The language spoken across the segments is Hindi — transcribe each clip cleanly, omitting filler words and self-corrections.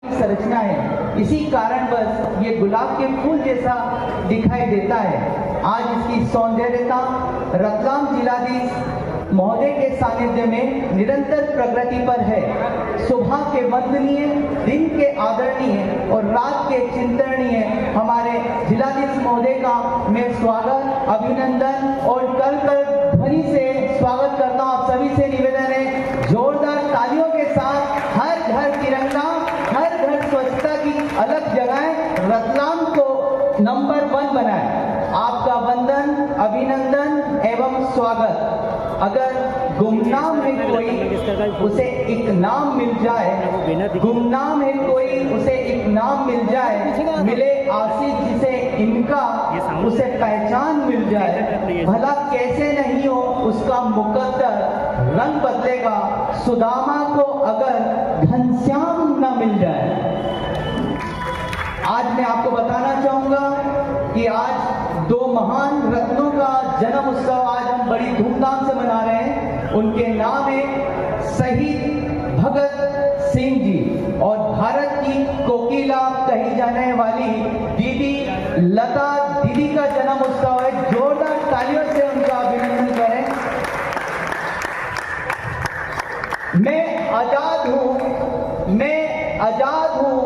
संरचना है, इसी कारणवश ये गुलाब के फूल जैसा दिखाई देता है। आज इसकी सौंदर्यता रतलाम जिलाधीश महोदय के सानिध्य में निरंतर प्रगति पर है। सुबह के वंदनीय, दिन के आदरणीय और रात के चिंतनीय हमारे जिलाधीश महोदय का मैं स्वागत, अभिनंदन और कर ध्वनि से स्वागत करता हूँ। आप सभी से निवेदन है, जोरदार तालियों के साथ हर घर तिरंगा, हर घर स्वच्छता की अलग जगह रतलाम को नंबर 1 बनाए। आपका वंदन, अभिनंदन एवं स्वागत। अगर गुमनाम है कोई, उसे एक नाम मिल जाए, गुमनाम है कोई, उसे एक नाम मिल जाए, मिले आशीष जिसे इनका, उसे पहचान मिल जाए। भला कैसे नहीं हो उसका मुकद्दर, रंग बदलेगा सुदामा को अगर घनश्याम न मिल जाए। आज मैं आपको बताना चाहूंगा कि आज 2 महान रत्नों का जन्म उत्सव आज हम बड़ी धूमधाम से मना रहे हैं। उनके नाम है शहीद भगत सिंह जी और भारत की कोकिला कही जाने वाली दीदी लता दीदी का जन्म उत्सव है। जोरदार तालियों से उनका अभिनंदन करें। मैं आजाद हूं, मैं आजाद हूं,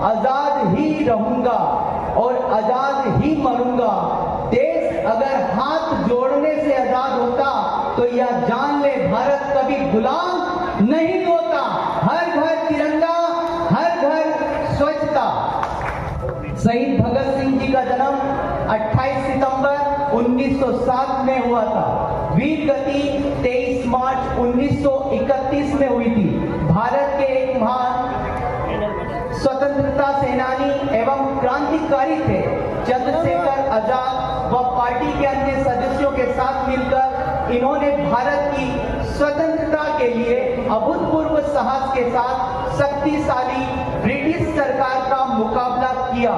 आजाद ही रहूंगा और आजाद ही मरूंगा। देश अगर हाथ जोड़ने से आजाद होता तो यह जान ले भारत कभी गुलाम नहीं होता। हर घर तिरंगा, हर घर स्वच्छता। शहीद भगत सिंह जी का जन्म 28 सितंबर 1907 में हुआ था। वीर गति 23 मार्च 1931 में हुई थी। भारत के एक महान स्वतंत्रता सेनानी एवं क्रांतिकारी थे। चंद्रशेखर आजाद व पार्टी के अन्य सदस्यों के साथ मिलकर इन्होंने भारत की स्वतंत्रता के लिए अभूतपूर्व साहस के साथ शक्तिशाली ब्रिटिश सरकार का मुकाबला किया।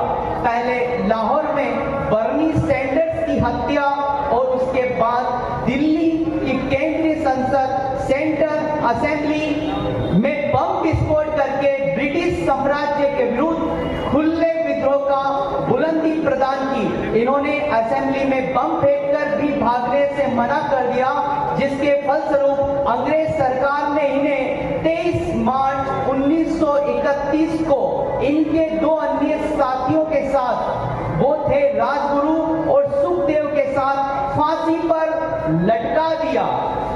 पहले लाहौर में बर्नी सैंडर्स की हत्या और उसके बाद दिल्ली की केंद्रीय संसद सेंट्रल असेंबली में बम विस्फोट करके ब्रिटिश साम्राज्य के विरुद्ध खुले विद्रोह का बुलंदी प्रदान की। इन्होंने असेंबली में बम फेंककर भी भागने से मना कर दिया, जिसके फलस्वरूप अंग्रेज सरकार ने इन्हें 23 मार्च 1931 को इनके 2 अन्य साथियों के साथ, वो थे राजगुरु और सुखदेव के साथ, फांसी पर लटका दिया।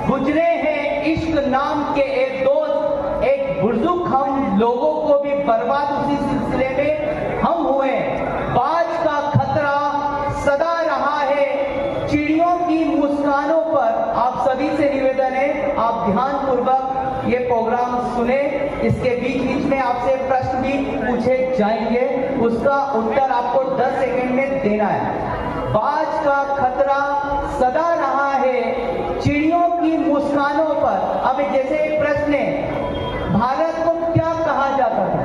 गुजरे हैं इश्क नाम के एक दोस्त, एक बुजुर्ग हम लोगों को भी बर्बाद उसी सिलसिले में हम हुए। बाज का खतरा सदा रहा है चिड़ियों की मुस्कानों पर। आप सभी से निवेदन है, आप ध्यान पूर्वक ये प्रोग्राम सुने। इसके बीच में आपसे प्रश्न भी पूछे जाएंगे, उसका उत्तर आपको 10 सेकंड में देना है। बाज का खतरा सदा रहा है चिड़ियों की मुस्कानों पर। अब जैसे एक प्रश्न है, भारत को क्या कहा जाता था?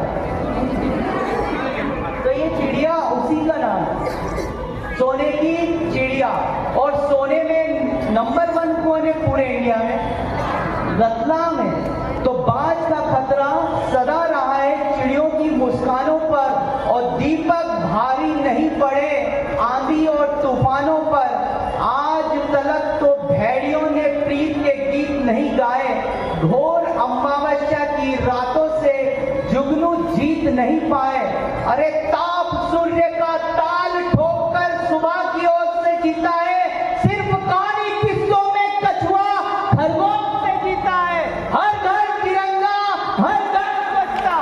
तो ये चिड़िया उसी का नाम है, सोने की चिड़िया। और सोने में नंबर 1 कौन है पूरे इंडिया में? रतलाम है। तो बाज का खतरा सदा रहा है चिड़ियों की मुस्कानों पर और दीपक भारी नहीं पड़े आंधी और तूफानों पर। आज तलक तो भेड़ियों ने प्रीत के गीत नहीं गाए, घोर अमावस्या की रातों से जुगनू जीत नहीं पाए। अरे ताप सूर्य का ताल ठोककर सुबह की ओर से जीता है, सिर्फ कहानी किस्सों में कछुआ खरगोश से जीता है। हर घर तिरंगा, हर घर स्वच्छता।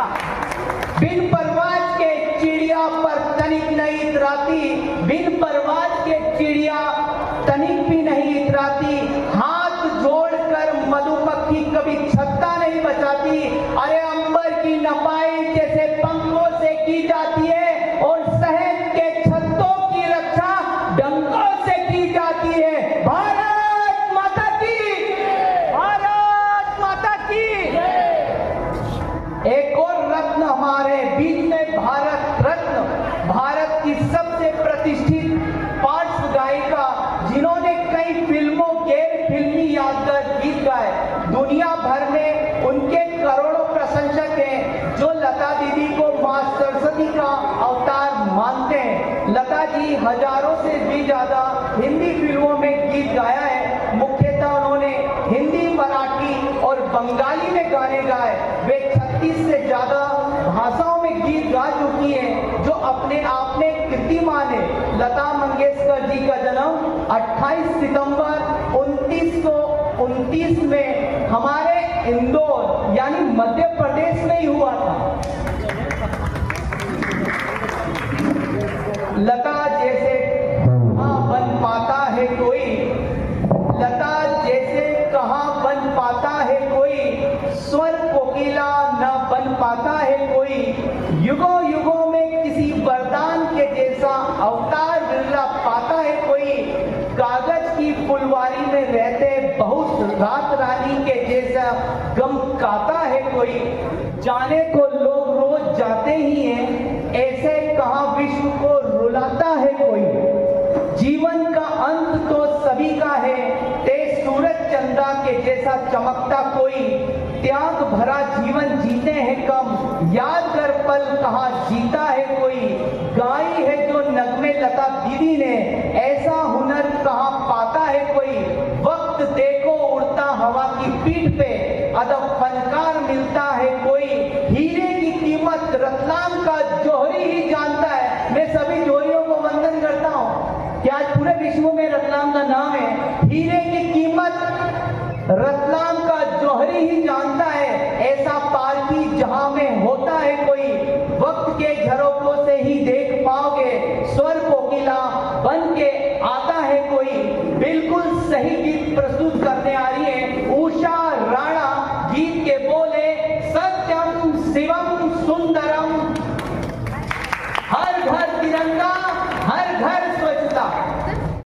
बिन परवाज के चिड़िया पर तनिक नहीं इतराती, बिन परवाज के चिड़िया तनिक भी नहीं इतराती। हाथ जोड़कर मधुमक्खी कभी छत्ता नहीं बचाती। अरे अंबर की नपाई जैसे पंखों से की जाती है और शहद के छत्तों की रक्षा डंकों से की जाती है। भारत माता की, भारत माता की। एक और रत्न हमारे बीच में, भारत रत्न, भारत की सबसे प्रतिष्ठित पार्श्व गायिका जी हजारों से भी ज्यादा हिंदी फिल्मों में गीत गाया है। मुख्यतः उन्होंने हिंदी, मराठी और बंगाली में गाने गाए। वे 36 से ज्यादा भाषाओं में गीत गा चुकी हैं, जो अपने आप में कीर्तिमान है। लता मंगेशकर जी का जन्म 28 सितंबर 1929 में हमारे इंदौर यानी मध्य प्रदेश में ही हुआ था। लता जैसे कहाँ बन पाता है कोई, लता जैसे कहाँ बन पाता है कोई, स्वर कोकिला न बन पाता है कोई, युगों युगों में किसी वरदान के जैसा अवतार बिरला पाता है कोई, कागज की फुलवारी में रहते बहुत रात रानी के जैसा गम गाता है कोई। जाने को लोग रोज जाते ही हैं, ऐसे कहाँ विश्व को रुलाता है कोई। जीवन का अंत तो सभी का है, तेज सूरज चंदा के जैसा चमकता कोई, त्याग भरा जीवन जीते हैं कम, याद कर पल कहाँ जीता है कोई। गाई है जो नगमे लता दीदी ने, ऐसा हुनर कहाँ पाता है कोई। वक्त देखो उड़ता हवा की पीठ पे, अदब फनकार मिलता है कोई। हीरे की कीमत रतलाम का जौहरी ही जानता है। मैं सभी जौहरियों को वंदन करता हूँ कि आज पूरे विश्व में रतलाम का नाम है। हीरे की कीमत रतलाम का जौहरी ही जानता है, ऐसा पारखी जहां में होता है कोई। वक्त के झरोकों से ही देख पाओगे, स्वर कोकिला बन के आता है कोई। बिल्कुल सही गीत प्रस्तुत करता